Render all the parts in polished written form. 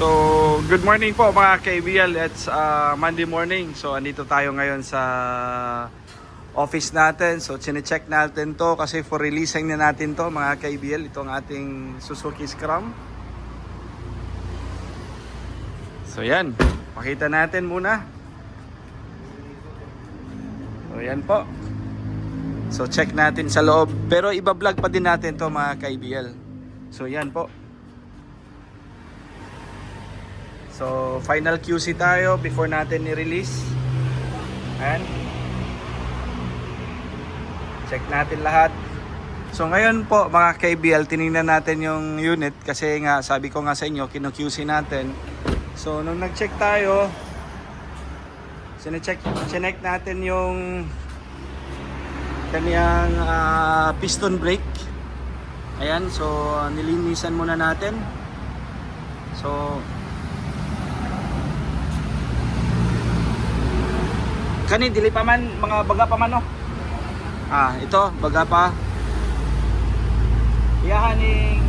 So, good morning po mga KBL. It's Monday morning. So, andito tayo ngayon sa office natin. So, chine-check natin to kasi for releasing na natin to mga KBL. Itong ating Suzuki Scrum. So, yan. Pakita natin muna. So, yan po. So, check natin sa loob. Pero iba-vlog pa din natin to mga KBL. So, yan po. So, final QC tayo before natin i-release. Ayan. Check natin lahat. So, ngayon po mga KBL, tinignan natin yung unit kasi nga, sabi ko nga sa inyo, kinu-QC natin. So, nung nag-check tayo, chinek natin yung kaniyang piston brake. Ayan, so nilinisan muna natin. So, kani dili pa man, mga baga pa man no. Ito baga pa. Iyahaning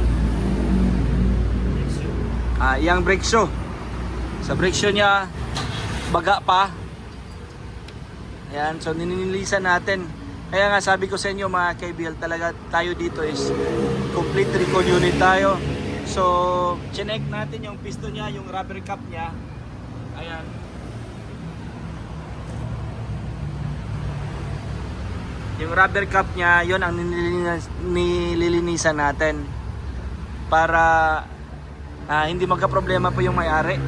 iyang brake shoe. Sa brake shoe niya baga pa. Ayan, so ninilisan natin. Kaya nga sabi ko sa inyo mga KBL, talaga tayo dito is complete recall unit tayo. So, chinek natin yung piston niya, yung rubber cap niya. Ayan. Yung rubber cap niya, yun ang nililinisan natin para hindi magka-problema po yung may-ari.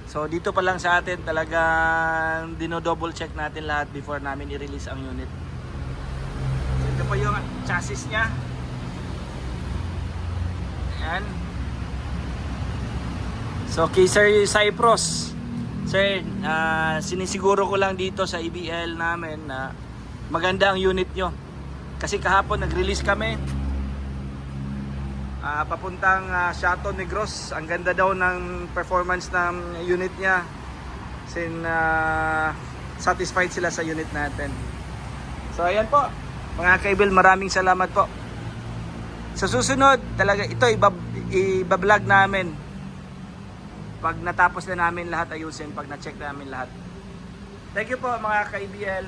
So dito pa lang sa atin talagang dino-double check natin lahat before namin i-release ang unit. So, ito po yung chassis niya. Ayan. So kay Sir Cyprus, Sir, sinisiguro ko lang dito sa EBL namin na maganda ang unit nyo. Kasi kahapon nag-release kami papuntang Chateau Negros. Ang ganda daw ng performance ng unit niya. Satisfied sila sa unit natin. So ayan po mga kaibil, maraming salamat po. Sa susunod talaga ito iba-vlog namin pag natapos na namin lahat ayusin, pag na-check namin lahat. Thank you po mga ka-IBL.